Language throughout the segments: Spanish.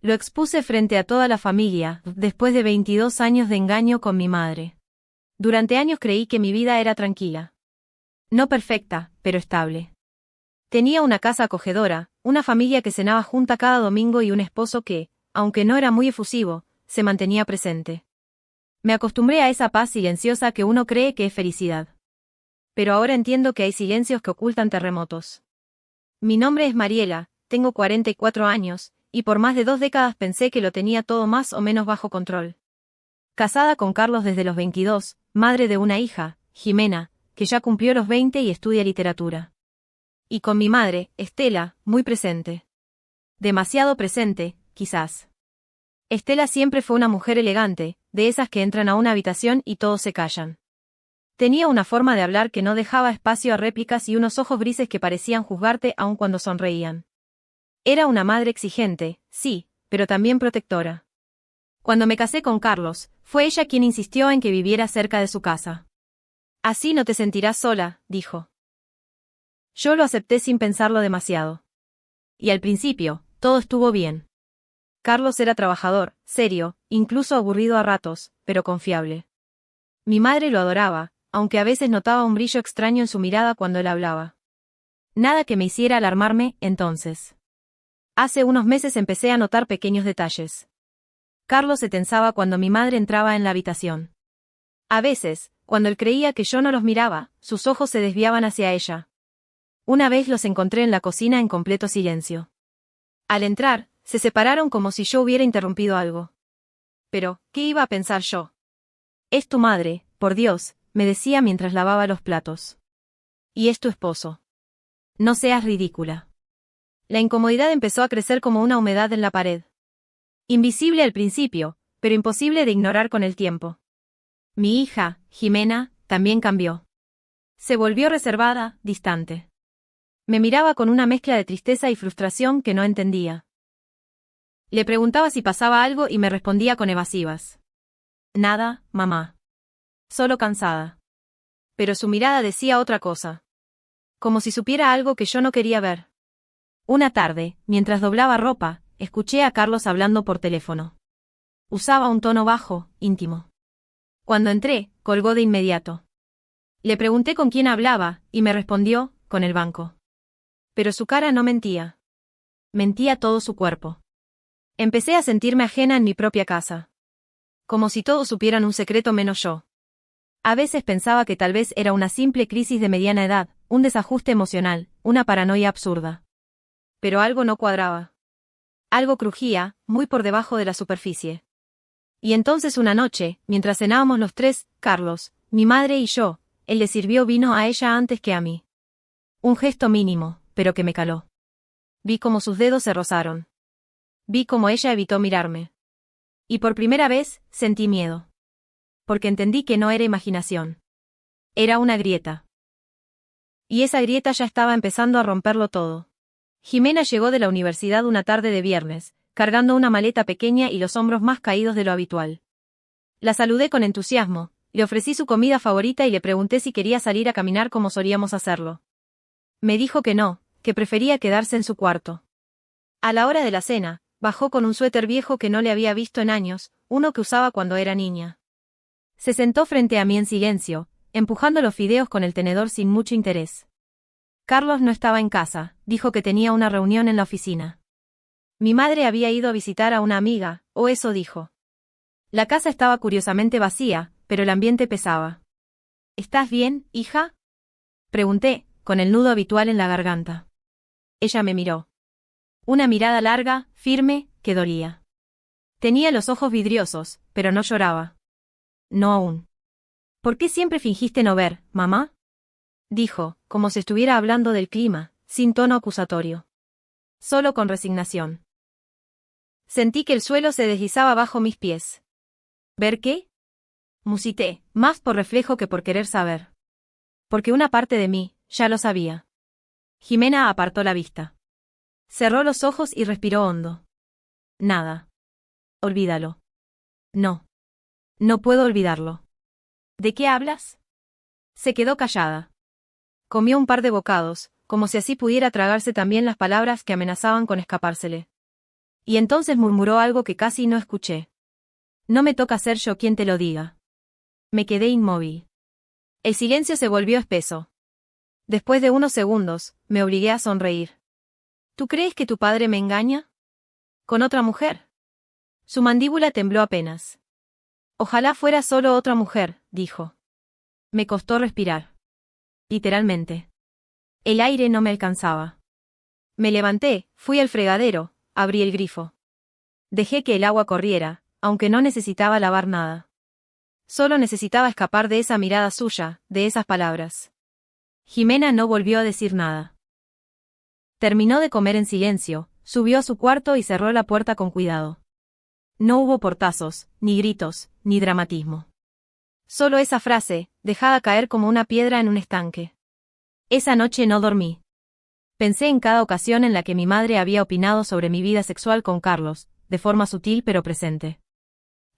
Lo expuse frente a toda la familia, después de 22 años de engaño con mi madre. Durante años creí que mi vida era tranquila. No perfecta, pero estable. Tenía una casa acogedora, una familia que cenaba junta cada domingo y un esposo que, aunque no era muy efusivo, se mantenía presente. Me acostumbré a esa paz silenciosa que uno cree que es felicidad. Pero ahora entiendo que hay silencios que ocultan terremotos. Mi nombre es Mariela, tengo 44 años, y por más de 2 décadas pensé que lo tenía todo más o menos bajo control. Casada con Carlos desde los 22, madre de una hija, Jimena, que ya cumplió los 20 y estudia literatura. Y con mi madre, Estela, muy presente. Demasiado presente, quizás. Estela siempre fue una mujer elegante, de esas que entran a una habitación y todos se callan. Tenía una forma de hablar que no dejaba espacio a réplicas y unos ojos grises que parecían juzgarte aun cuando sonreían. Era una madre exigente, sí, pero también protectora. Cuando me casé con Carlos, fue ella quien insistió en que viviera cerca de su casa. Así no te sentirás sola, dijo. Yo lo acepté sin pensarlo demasiado. Y al principio, todo estuvo bien. Carlos era trabajador, serio, incluso aburrido a ratos, pero confiable. Mi madre lo adoraba, aunque a veces notaba un brillo extraño en su mirada cuando él hablaba. Nada que me hiciera alarmarme, entonces. Hace unos meses empecé a notar pequeños detalles. Carlos se tensaba cuando mi madre entraba en la habitación. A veces, cuando él creía que yo no los miraba, sus ojos se desviaban hacia ella. Una vez los encontré en la cocina en completo silencio. Al entrar, se separaron como si yo hubiera interrumpido algo. Pero, ¿qué iba a pensar yo? Es tu madre, por Dios, me decía mientras lavaba los platos. Y es tu esposo. No seas ridícula. La incomodidad empezó a crecer como una humedad en la pared. Invisible al principio, pero imposible de ignorar con el tiempo. Mi hija, Jimena, también cambió. Se volvió reservada, distante. Me miraba con una mezcla de tristeza y frustración que no entendía. Le preguntaba si pasaba algo y me respondía con evasivas. Nada, mamá. Solo cansada. Pero su mirada decía otra cosa. Como si supiera algo que yo no quería ver. Una tarde, mientras doblaba ropa, escuché a Carlos hablando por teléfono. Usaba un tono bajo, íntimo. Cuando entré, colgó de inmediato. Le pregunté con quién hablaba, y me respondió, con el banco. Pero su cara no mentía. Mentía todo su cuerpo. Empecé a sentirme ajena en mi propia casa. Como si todos supieran un secreto menos yo. A veces pensaba que tal vez era una simple crisis de mediana edad, un desajuste emocional, una paranoia absurda. Pero algo no cuadraba. Algo crujía, muy por debajo de la superficie. Y entonces una noche, mientras cenábamos los tres, Carlos, mi madre y yo, él le sirvió vino a ella antes que a mí. Un gesto mínimo, pero que me caló. Vi cómo sus dedos se rozaron. Vi cómo ella evitó mirarme. Y por primera vez, sentí miedo. Porque entendí que no era imaginación. Era una grieta. Y esa grieta ya estaba empezando a romperlo todo. Jimena llegó de la universidad una tarde de viernes, cargando una maleta pequeña y los hombros más caídos de lo habitual. La saludé con entusiasmo, le ofrecí su comida favorita y le pregunté si quería salir a caminar como solíamos hacerlo. Me dijo que no, que prefería quedarse en su cuarto. A la hora de la cena, bajó con un suéter viejo que no le había visto en años, uno que usaba cuando era niña. Se sentó frente a mí en silencio, empujando los fideos con el tenedor sin mucho interés. Carlos no estaba en casa, dijo que tenía una reunión en la oficina. Mi madre había ido a visitar a una amiga, o eso dijo. La casa estaba curiosamente vacía, pero el ambiente pesaba. ¿Estás bien, hija? Pregunté, con el nudo habitual en la garganta. Ella me miró. Una mirada larga, firme, que dolía. Tenía los ojos vidriosos, pero no lloraba. No aún. ¿Por qué siempre fingiste no ver, mamá? Dijo, como si estuviera hablando del clima, sin tono acusatorio. Solo con resignación. Sentí que el suelo se deslizaba bajo mis pies. ¿Ver qué? Musité, más por reflejo que por querer saber. Porque una parte de mí, ya lo sabía. Jimena apartó la vista. Cerró los ojos y respiró hondo. Nada. Olvídalo. No. No puedo olvidarlo. ¿De qué hablas? Se quedó callada. Comió un par de bocados, como si así pudiera tragarse también las palabras que amenazaban con escapársele. Y entonces murmuró algo que casi no escuché. No me toca ser yo quien te lo diga. Me quedé inmóvil. El silencio se volvió espeso. Después de unos segundos, me obligué a sonreír. ¿Tú crees que tu padre me engaña? ¿Con otra mujer? Su mandíbula tembló apenas. Ojalá fuera solo otra mujer, dijo. Me costó respirar. Literalmente. El aire no me alcanzaba. Me levanté, fui al fregadero, abrí el grifo. Dejé que el agua corriera, aunque no necesitaba lavar nada. Solo necesitaba escapar de esa mirada suya, de esas palabras. Jimena no volvió a decir nada. Terminó de comer en silencio, subió a su cuarto y cerró la puerta con cuidado. No hubo portazos, ni gritos, ni dramatismo. Solo esa frase, dejada caer como una piedra en un estanque. Esa noche no dormí. Pensé en cada ocasión en la que mi madre había opinado sobre mi vida sexual con Carlos, de forma sutil pero presente.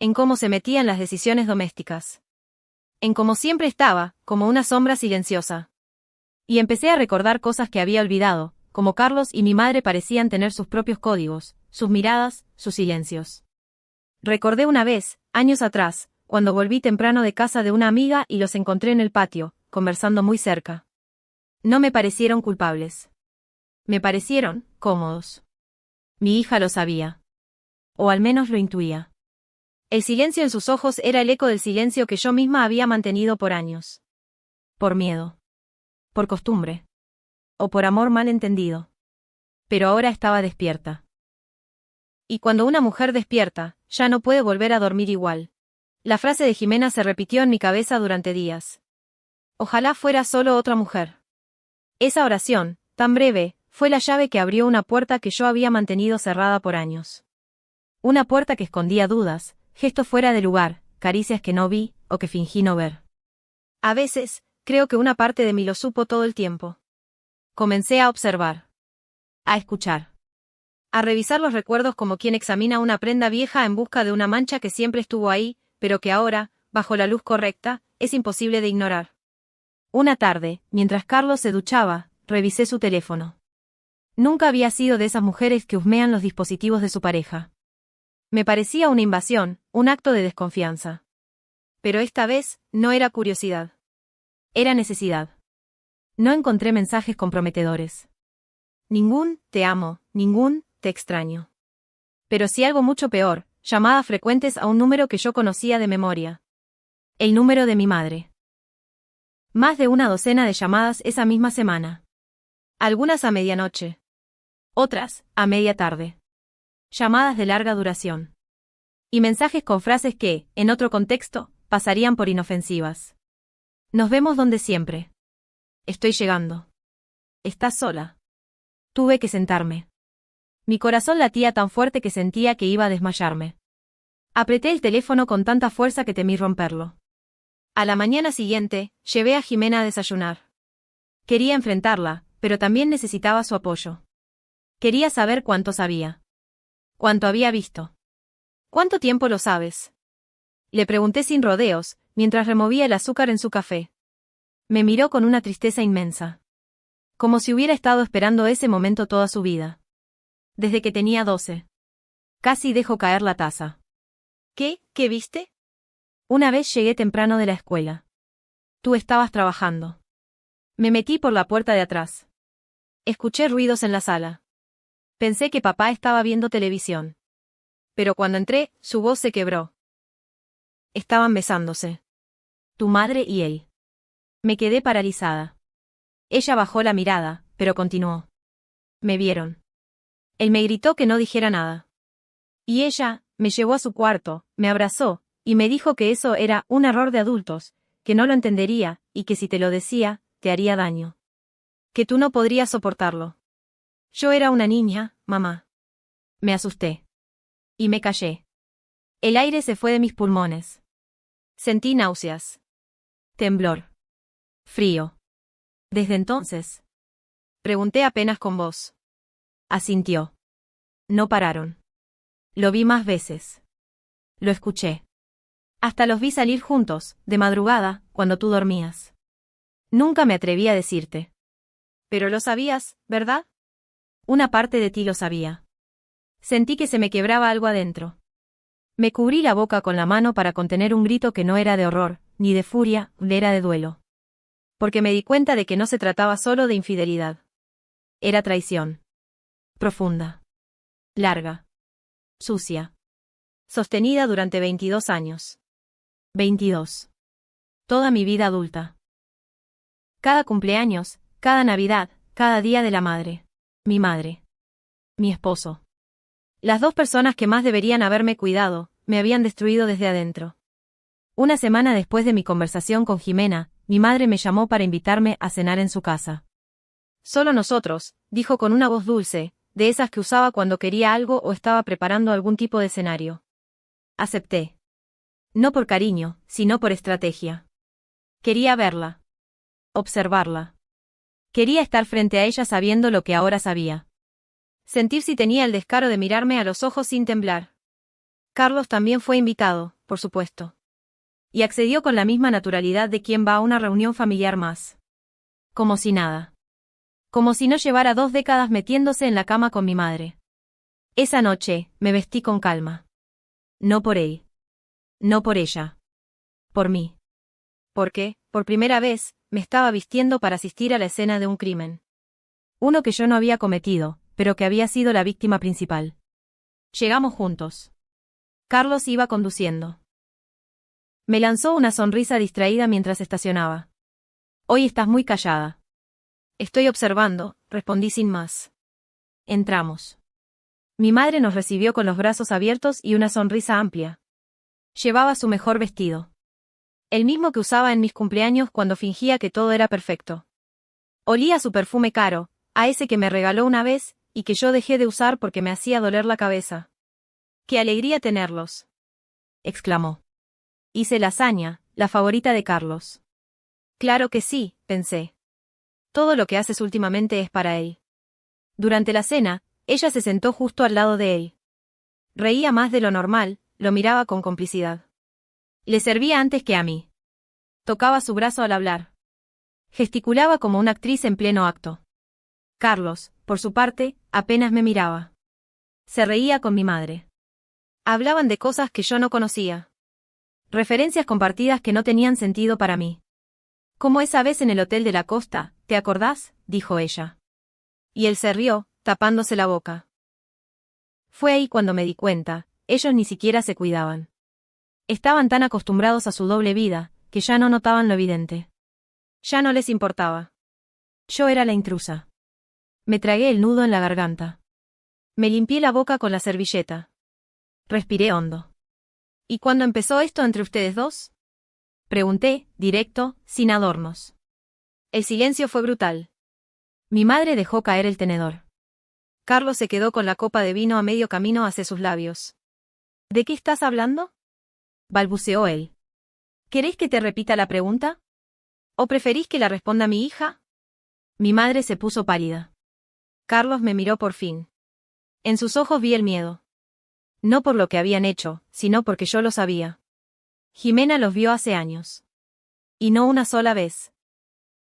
En cómo se metía en las decisiones domésticas. En cómo siempre estaba, como una sombra silenciosa. Y empecé a recordar cosas que había olvidado, como Carlos y mi madre parecían tener sus propios códigos, sus miradas, sus silencios. Recordé una vez, años atrás, cuando volví temprano de casa de una amiga y los encontré en el patio, conversando muy cerca. No me parecieron culpables. Me parecieron cómodos. Mi hija lo sabía. O al menos lo intuía. El silencio en sus ojos era el eco del silencio que yo misma había mantenido por años. Por miedo. Por costumbre. O por amor mal entendido. Pero ahora estaba despierta. Y cuando una mujer despierta, ya no puede volver a dormir igual. La frase de Jimena se repitió en mi cabeza durante días. Ojalá fuera solo otra mujer. Esa oración, tan breve, fue la llave que abrió una puerta que yo había mantenido cerrada por años. Una puerta que escondía dudas, gestos fuera de lugar, caricias que no vi, o que fingí no ver. A veces, creo que una parte de mí lo supo todo el tiempo. Comencé a observar. A escuchar. A revisar los recuerdos como quien examina una prenda vieja en busca de una mancha que siempre estuvo ahí, pero que ahora, bajo la luz correcta, es imposible de ignorar. Una tarde, mientras Carlos se duchaba, revisé su teléfono. Nunca había sido de esas mujeres que husmean los dispositivos de su pareja. Me parecía una invasión, un acto de desconfianza. Pero esta vez, no era curiosidad. Era necesidad. No encontré mensajes comprometedores. Ningún "te amo", ningún "te extraño". Pero sí algo mucho peor, llamadas frecuentes a un número que yo conocía de memoria. El número de mi madre. Más de una docena de llamadas esa misma semana. Algunas a medianoche. Otras, a media tarde. Llamadas de larga duración. Y mensajes con frases que, en otro contexto, pasarían por inofensivas. Nos vemos donde siempre. Estoy llegando. ¿Estás sola? Tuve que sentarme. Mi corazón latía tan fuerte que sentía que iba a desmayarme. Apreté el teléfono con tanta fuerza que temí romperlo. A la mañana siguiente, llevé a Jimena a desayunar. Quería enfrentarla, pero también necesitaba su apoyo. Quería saber cuánto sabía. Cuánto había visto. ¿Cuánto tiempo lo sabes? Le pregunté sin rodeos, mientras removía el azúcar en su café. Me miró con una tristeza inmensa. Como si hubiera estado esperando ese momento toda su vida. Desde que tenía 12. Casi dejó caer la taza. ¿Qué viste? Una vez llegué temprano de la escuela. Tú estabas trabajando. Me metí por la puerta de atrás. Escuché ruidos en la sala. Pensé que papá estaba viendo televisión. Pero cuando entré, su voz se quebró. Estaban besándose. Tu madre y él. Me quedé paralizada. Ella bajó la mirada, pero continuó. Me vieron. Él me gritó que no dijera nada. Y ella, me llevó a su cuarto, me abrazó, y me dijo que eso era un error de adultos, que no lo entendería, y que si te lo decía, te haría daño. Que tú no podrías soportarlo. Yo era una niña, mamá. Me asusté. Y me callé. El aire se fue de mis pulmones. Sentí náuseas. Temblor. Frío. Desde entonces. Pregunté apenas con voz. Asintió. No pararon. Lo vi más veces. Lo escuché. Hasta los vi salir juntos, de madrugada, cuando tú dormías. Nunca me atreví a decirte. Pero lo sabías, ¿verdad? Una parte de ti lo sabía. Sentí que se me quebraba algo adentro. Me cubrí la boca con la mano para contener un grito que no era de horror, ni de furia, era de duelo. Porque me di cuenta de que no se trataba solo de infidelidad. Era traición. Profunda. Larga. Sucia. Sostenida durante 22 años. 22. Toda mi vida adulta. Cada cumpleaños, cada Navidad, cada día de la madre. Mi madre. Mi esposo. Las dos personas que más deberían haberme cuidado, me habían destruido desde adentro. Una semana después de mi conversación con Jimena, mi madre me llamó para invitarme a cenar en su casa. Solo nosotros, dijo con una voz dulce, de esas que usaba cuando quería algo o estaba preparando algún tipo de escenario. Acepté. No por cariño, sino por estrategia. Quería verla. Observarla. Quería estar frente a ella sabiendo lo que ahora sabía. Sentir si tenía el descaro de mirarme a los ojos sin temblar. Carlos también fue invitado, por supuesto. Y accedió con la misma naturalidad de quien va a una reunión familiar más. Como si nada. Como si no llevara 2 décadas metiéndose en la cama con mi madre. Esa noche, me vestí con calma. No por él. No por ella. Por mí. Porque, por primera vez, me estaba vistiendo para asistir a la escena de un crimen. Uno que yo no había cometido, pero que había sido la víctima principal. Llegamos juntos. Carlos iba conduciendo. Me lanzó una sonrisa distraída mientras estacionaba. Hoy estás muy callada. Estoy observando, respondí sin más. Entramos. Mi madre nos recibió con los brazos abiertos y una sonrisa amplia. Llevaba su mejor vestido. El mismo que usaba en mis cumpleaños cuando fingía que todo era perfecto. Olía a su perfume caro, a ese que me regaló una vez, y que yo dejé de usar porque me hacía doler la cabeza. ¡Qué alegría tenerlos!, exclamó. Hice lasaña, la favorita de Carlos. Claro que sí, pensé. Todo lo que haces últimamente es para él. Durante la cena, ella se sentó justo al lado de él. Reía más de lo normal, lo miraba con complicidad. Le servía antes que a mí. Tocaba su brazo al hablar. Gesticulaba como una actriz en pleno acto. Carlos, por su parte, apenas me miraba. Se reía con mi madre. Hablaban de cosas que yo no conocía. Referencias compartidas que no tenían sentido para mí. Como esa vez en el hotel de la costa, ¿te acordás?, dijo ella. Y él se rió, tapándose la boca. Fue ahí cuando me di cuenta, ellos ni siquiera se cuidaban. Estaban tan acostumbrados a su doble vida, que ya no notaban lo evidente. Ya no les importaba. Yo era la intrusa. Me tragué el nudo en la garganta. Me limpié la boca con la servilleta. Respiré hondo. ¿Y cuándo empezó esto entre ustedes dos?, pregunté, directo, sin adornos. El silencio fue brutal. Mi madre dejó caer el tenedor. Carlos se quedó con la copa de vino a medio camino hacia sus labios. ¿De qué estás hablando?, balbuceó él. ¿Querés que te repita la pregunta? ¿O preferís que la responda mi hija? Mi madre se puso pálida. Carlos me miró por fin. En sus ojos vi el miedo. No por lo que habían hecho, sino porque yo lo sabía. Jimena los vio hace años. Y no una sola vez.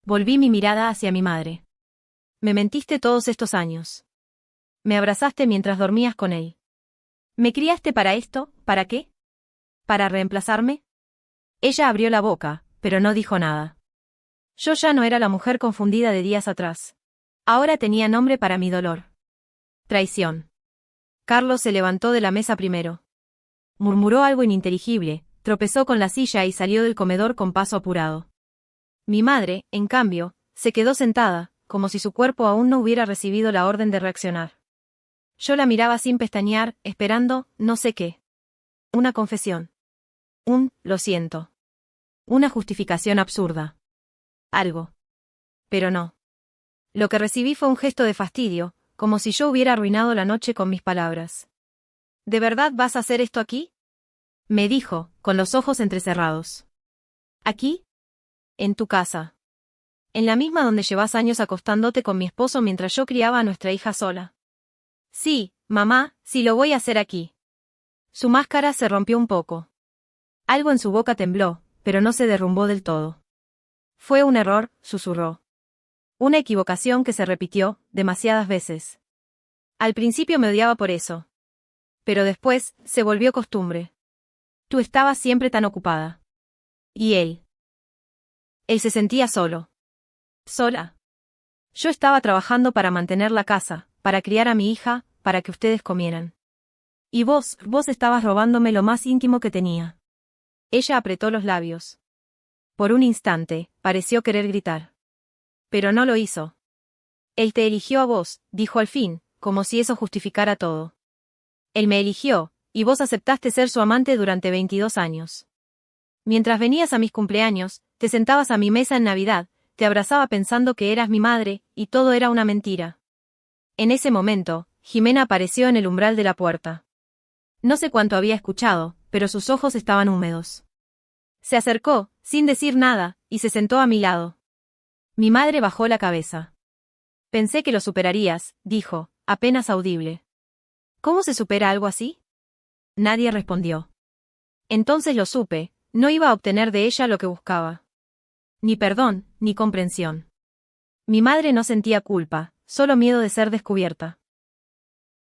Volví mi mirada hacia mi madre. Me mentiste todos estos años. Me abrazaste mientras dormías con él. ¿Me criaste para esto? ¿Para qué? ¿Para reemplazarme? Ella abrió la boca, pero no dijo nada. Yo ya no era la mujer confundida de días atrás. Ahora tenía nombre para mi dolor. Traición. Carlos se levantó de la mesa primero. Murmuró algo ininteligible, tropezó con la silla y salió del comedor con paso apurado. Mi madre, en cambio, se quedó sentada, como si su cuerpo aún no hubiera recibido la orden de reaccionar. Yo la miraba sin pestañear, esperando, no sé qué. Una confesión. Lo siento. Una justificación absurda. Algo. Pero no. Lo que recibí fue un gesto de fastidio, como si yo hubiera arruinado la noche con mis palabras. ¿De verdad vas a hacer esto aquí?, me dijo, con los ojos entrecerrados. ¿Aquí? En tu casa. En la misma donde llevas años acostándote con mi esposo mientras yo criaba a nuestra hija sola. Sí, mamá, sí lo voy a hacer aquí. Su máscara se rompió un poco. Algo en su boca tembló, pero no se derrumbó del todo. Fue un error, susurró. Una equivocación que se repitió demasiadas veces. Al principio me odiaba por eso. Pero después, se volvió costumbre. Tú estabas siempre tan ocupada. ¿Y él? Él se sentía solo. ¿Sola? Yo estaba trabajando para mantener la casa, para criar a mi hija, para que ustedes comieran. Y vos estabas robándome lo más íntimo que tenía. Ella apretó los labios. Por un instante, pareció querer gritar. Pero no lo hizo. Él te eligió a vos, dijo al fin, como si eso justificara todo. Él me eligió, y vos aceptaste ser su amante durante 22 años. Mientras venías a mis cumpleaños, te sentabas a mi mesa en Navidad, te abrazaba pensando que eras mi madre, y todo era una mentira. En ese momento, Jimena apareció en el umbral de la puerta. No sé cuánto había escuchado, pero sus ojos estaban húmedos. Se acercó, sin decir nada, y se sentó a mi lado. Mi madre bajó la cabeza. Pensé que lo superarías, dijo, apenas audible. ¿Cómo se supera algo así? Nadie respondió. Entonces lo supe, no iba a obtener de ella lo que buscaba. Ni perdón, ni comprensión. Mi madre no sentía culpa, solo miedo de ser descubierta.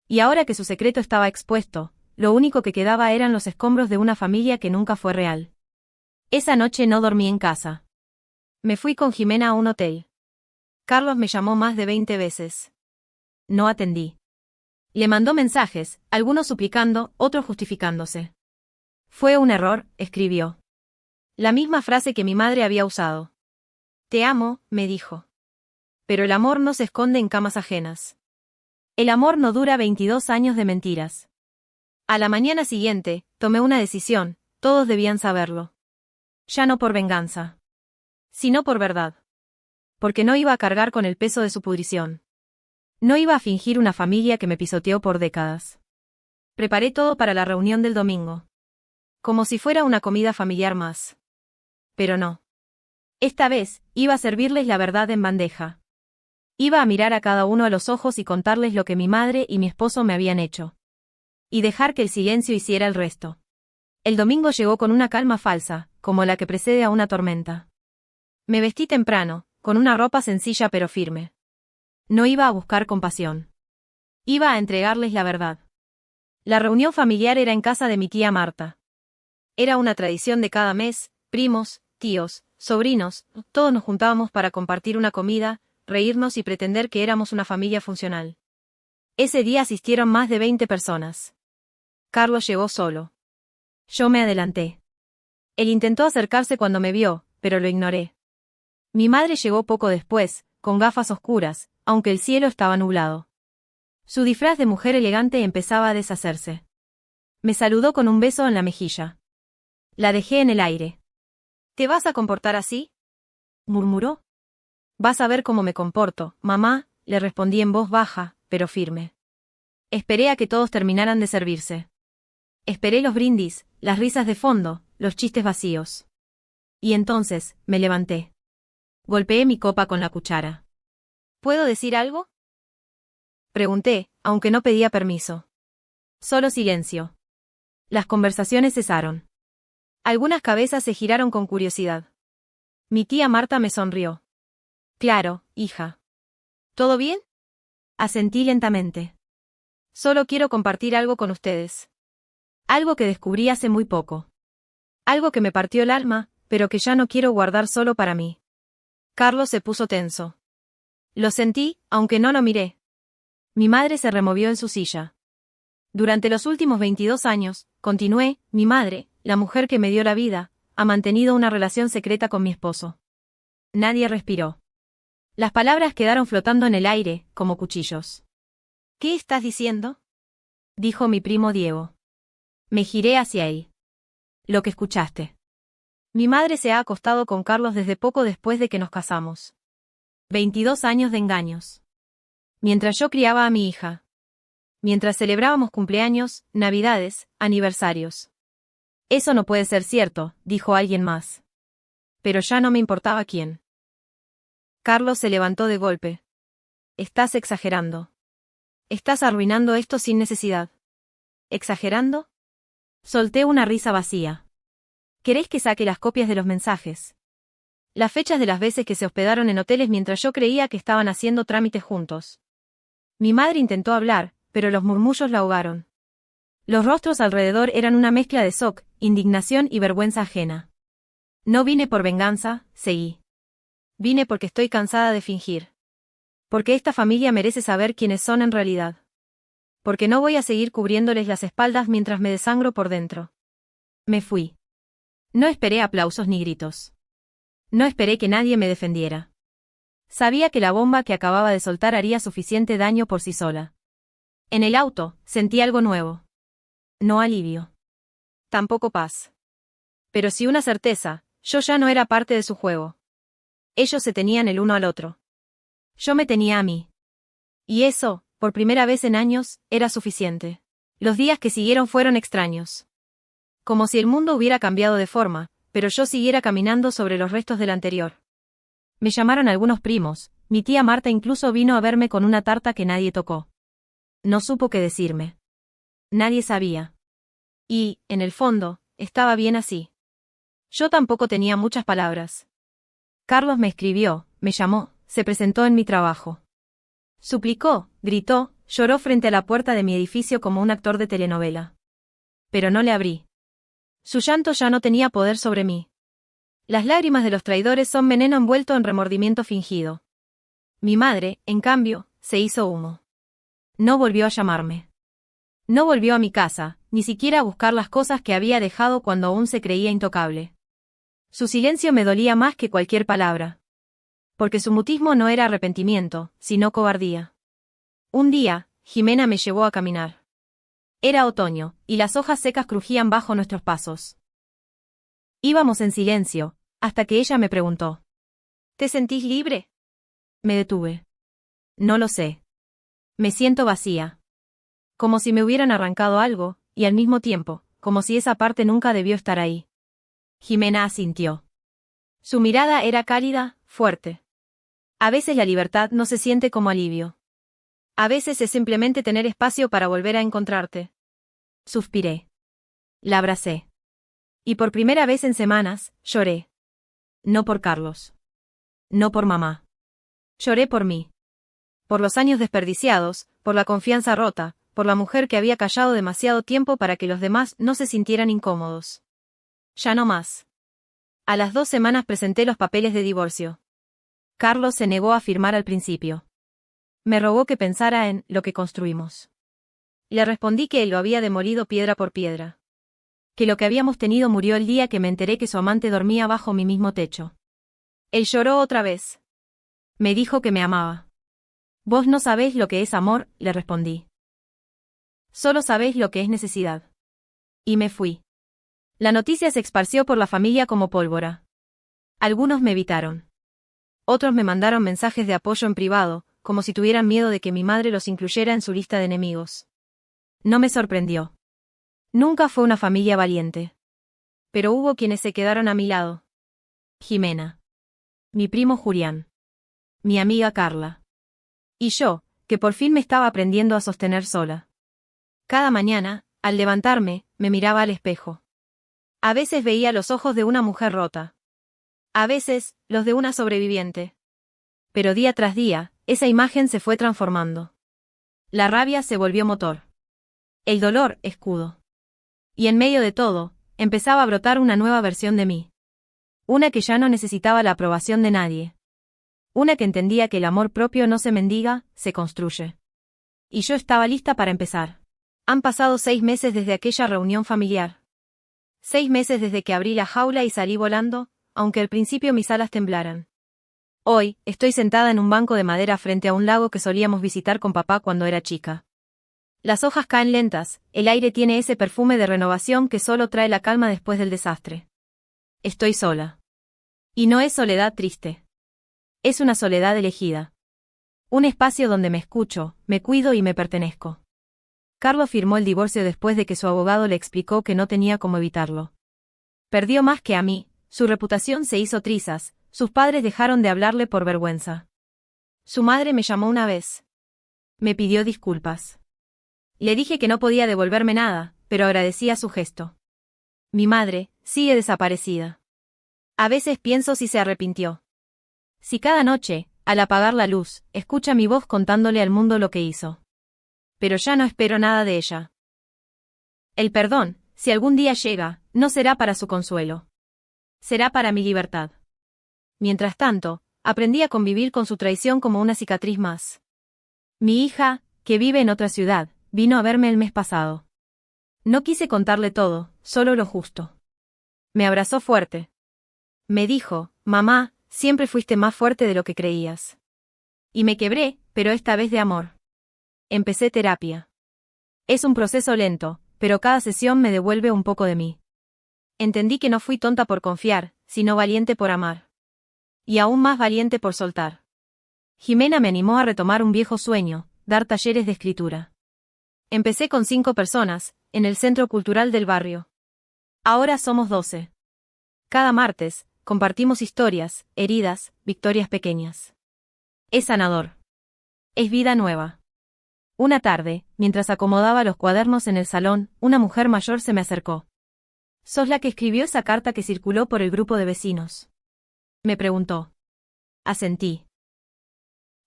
Y ahora que su secreto estaba expuesto, lo único que quedaba eran los escombros de una familia que nunca fue real. Esa noche no dormí en casa. Me fui con Jimena a un hotel. Carlos me llamó más de 20 veces. No atendí. Le mandó mensajes, algunos suplicando, otros justificándose. Fue un error, escribió. La misma frase que mi madre había usado. Te amo, me dijo. Pero el amor no se esconde en camas ajenas. El amor no dura 22 años de mentiras. A la mañana siguiente, tomé una decisión, todos debían saberlo. Ya no por venganza. Sino por verdad. Porque no iba a cargar con el peso de su pudrición. No iba a fingir una familia que me pisoteó por décadas. Preparé todo para la reunión del domingo. Como si fuera una comida familiar más. Pero no. Esta vez, iba a servirles la verdad en bandeja. Iba a mirar a cada uno a los ojos y contarles lo que mi madre y mi esposo me habían hecho. Y dejar que el silencio hiciera el resto. El domingo llegó con una calma falsa, como la que precede a una tormenta. Me vestí temprano, con una ropa sencilla pero firme. No iba a buscar compasión. Iba a entregarles la verdad. La reunión familiar era en casa de mi tía Marta. Era una tradición de cada mes, primos, tíos, sobrinos, todos nos juntábamos para compartir una comida, reírnos y pretender que éramos una familia funcional. Ese día asistieron más de 20 personas. Carlos llegó solo. Yo me adelanté. Él intentó acercarse cuando me vio, pero lo ignoré. Mi madre llegó poco después, con gafas oscuras, aunque el cielo estaba nublado. Su disfraz de mujer elegante empezaba a deshacerse. Me saludó con un beso en la mejilla. La dejé en el aire. ¿Te vas a comportar así?, murmuró. Vas a ver cómo me comporto, mamá, le respondí en voz baja, pero firme. Esperé a que todos terminaran de servirse. Esperé los brindis, las risas de fondo, los chistes vacíos. Y entonces, me levanté. Golpeé mi copa con la cuchara. ¿Puedo decir algo?, pregunté, aunque no pedía permiso. Solo silencio. Las conversaciones cesaron. Algunas cabezas se giraron con curiosidad. Mi tía Marta me sonrió. Claro, hija. ¿Todo bien? Asentí lentamente. Solo quiero compartir algo con ustedes. Algo que descubrí hace muy poco. Algo que me partió el alma, pero que ya no quiero guardar solo para mí. Carlos se puso tenso. Lo sentí, aunque no lo miré. Mi madre se removió en su silla. Durante los últimos 22 años, continué, mi madre, la mujer que me dio la vida, ha mantenido una relación secreta con mi esposo. Nadie respiró. Las palabras quedaron flotando en el aire, como cuchillos. ¿Qué estás diciendo?, dijo mi primo Diego. Me giré hacia él. Lo que escuchaste. Mi madre se ha acostado con Carlos desde poco después de que nos casamos. 22 años de engaños. Mientras yo criaba a mi hija. Mientras celebrábamos cumpleaños, navidades, aniversarios. Eso no puede ser cierto, dijo alguien más. Pero ya no me importaba quién. Carlos se levantó de golpe. Estás exagerando. Estás arruinando esto sin necesidad. ¿Exagerando? Solté una risa vacía. ¿Querés que saque las copias de los mensajes? Las fechas de las veces que se hospedaron en hoteles mientras yo creía que estaban haciendo trámites juntos. Mi madre intentó hablar, pero los murmullos la ahogaron. Los rostros alrededor eran una mezcla de shock, indignación y vergüenza ajena. No vine por venganza, seguí. Vine porque estoy cansada de fingir. Porque esta familia merece saber quiénes son en realidad. Porque no voy a seguir cubriéndoles las espaldas mientras me desangro por dentro. Me fui. No esperé aplausos ni gritos. No esperé que nadie me defendiera. Sabía que la bomba que acababa de soltar haría suficiente daño por sí sola. En el auto, sentí algo nuevo. No alivio. Tampoco paz. Pero sí una certeza, yo ya no era parte de su juego. Ellos se tenían el uno al otro. Yo me tenía a mí. Y eso, por primera vez en años, era suficiente. Los días que siguieron fueron extraños. Como si el mundo hubiera cambiado de forma, pero yo siguiera caminando sobre los restos del anterior. Me llamaron algunos primos, mi tía Marta incluso vino a verme con una tarta que nadie tocó. No supo qué decirme. Nadie sabía. Y, en el fondo, estaba bien así. Yo tampoco tenía muchas palabras. Carlos me escribió, me llamó, se presentó en mi trabajo. Suplicó, gritó, lloró frente a la puerta de mi edificio como un actor de telenovela. Pero no le abrí. Su llanto ya no tenía poder sobre mí. Las lágrimas de los traidores son veneno envuelto en remordimiento fingido. Mi madre, en cambio, se hizo humo. No volvió a llamarme. No volvió a mi casa, ni siquiera a buscar las cosas que había dejado cuando aún se creía intocable. Su silencio me dolía más que cualquier palabra. Porque su mutismo no era arrepentimiento, sino cobardía. Un día, Jimena me llevó a caminar. Era otoño, y las hojas secas crujían bajo nuestros pasos. Íbamos en silencio, hasta que ella me preguntó. ¿Te sentís libre? Me detuve. No lo sé. Me siento vacía. Como si me hubieran arrancado algo, y al mismo tiempo, como si esa parte nunca debió estar ahí. Jimena asintió. Su mirada era cálida, fuerte. A veces la libertad no se siente como alivio. A veces es simplemente tener espacio para volver a encontrarte. Suspiré. La abracé. Y por primera vez en semanas, lloré. No por Carlos. No por mamá. Lloré por mí. Por los años desperdiciados, por la confianza rota, por la mujer que había callado demasiado tiempo para que los demás no se sintieran incómodos. Ya no más. A las 2 semanas presenté los papeles de divorcio. Carlos se negó a firmar al principio. Me rogó que pensara en lo que construimos. Le respondí que él lo había demolido piedra por piedra. Que lo que habíamos tenido murió el día que me enteré que su amante dormía bajo mi mismo techo. Él lloró otra vez. Me dijo que me amaba. Vos no sabés lo que es amor, le respondí. Solo sabés lo que es necesidad. Y me fui. La noticia se esparció por la familia como pólvora. Algunos me evitaron. Otros me mandaron mensajes de apoyo en privado, como si tuvieran miedo de que mi madre los incluyera en su lista de enemigos. No me sorprendió. Nunca fue una familia valiente. Pero hubo quienes se quedaron a mi lado. Jimena. Mi primo Julián. Mi amiga Carla. Y yo, que por fin me estaba aprendiendo a sostener sola. Cada mañana, al levantarme, me miraba al espejo. A veces veía los ojos de una mujer rota. A veces, los de una sobreviviente. Pero día tras día, esa imagen se fue transformando. La rabia se volvió motor. El dolor, escudo. Y en medio de todo, empezaba a brotar una nueva versión de mí. Una que ya no necesitaba la aprobación de nadie. Una que entendía que el amor propio no se mendiga, se construye. Y yo estaba lista para empezar. Han pasado 6 meses desde aquella reunión familiar. 6 meses desde que abrí la jaula y salí volando, aunque al principio mis alas temblaran. Hoy, estoy sentada en un banco de madera frente a un lago que solíamos visitar con papá cuando era chica. Las hojas caen lentas, el aire tiene ese perfume de renovación que solo trae la calma después del desastre. Estoy sola. Y no es soledad triste. Es una soledad elegida. Un espacio donde me escucho, me cuido y me pertenezco. Carlos firmó el divorcio después de que su abogado le explicó que no tenía cómo evitarlo. Perdió más que a mí, su reputación se hizo trizas, sus padres dejaron de hablarle por vergüenza. Su madre me llamó una vez. Me pidió disculpas. Le dije que no podía devolverme nada, pero agradecía su gesto. Mi madre, sigue desaparecida. A veces pienso si se arrepintió. Si cada noche, al apagar la luz, escucha mi voz contándole al mundo lo que hizo. Pero ya no espero nada de ella. El perdón, si algún día llega, no será para su consuelo. Será para mi libertad. Mientras tanto, aprendí a convivir con su traición como una cicatriz más. Mi hija, que vive en otra ciudad, vino a verme el mes pasado. No quise contarle todo, solo lo justo. Me abrazó fuerte. Me dijo, mamá, siempre fuiste más fuerte de lo que creías. Y me quebré, pero esta vez de amor. Empecé terapia. Es un proceso lento, pero cada sesión me devuelve un poco de mí. Entendí que no fui tonta por confiar, sino valiente por amar. Y aún más valiente por soltar. Jimena me animó a retomar un viejo sueño, dar talleres de escritura. Empecé con 5 personas, en el centro cultural del barrio. Ahora somos 12. Cada martes, compartimos historias, heridas, victorias pequeñas. Es sanador. Es vida nueva. Una tarde, mientras acomodaba los cuadernos en el salón, una mujer mayor se me acercó. ¿Sos la que escribió esa carta que circuló por el grupo de vecinos?, me preguntó. Asentí.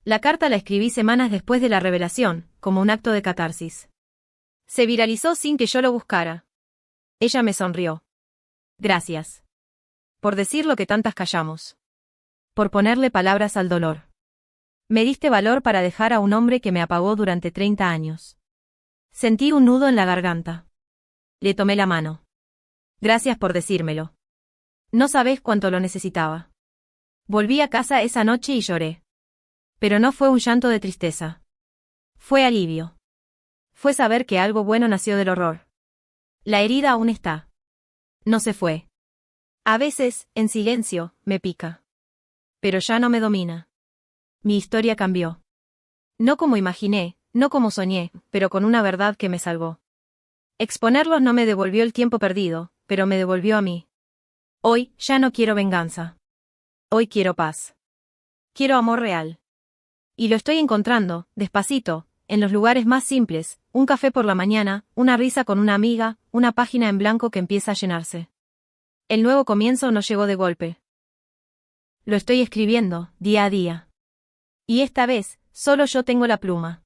La carta la escribí semanas después de la revelación, como un acto de catarsis. Se viralizó sin que yo lo buscara. Ella me sonrió. Gracias. Por decir lo que tantas callamos. Por ponerle palabras al dolor. Me diste valor para dejar a un hombre que me apagó durante 30 años. Sentí un nudo en la garganta. Le tomé la mano. Gracias por decírmelo. No sabés cuánto lo necesitaba. Volví a casa esa noche y lloré. Pero no fue un llanto de tristeza. Fue alivio. Fue saber que algo bueno nació del horror. La herida aún está. No se fue. A veces, en silencio, me pica. Pero ya no me domina. Mi historia cambió. No como imaginé, no como soñé, pero con una verdad que me salvó. Exponerlos no me devolvió el tiempo perdido, pero me devolvió a mí. Hoy, ya no quiero venganza. Hoy quiero paz. Quiero amor real. Y lo estoy encontrando, despacito, en los lugares más simples, un café por la mañana, una risa con una amiga, una página en blanco que empieza a llenarse. El nuevo comienzo no llegó de golpe. Lo estoy escribiendo, día a día. Y esta vez, solo yo tengo la pluma.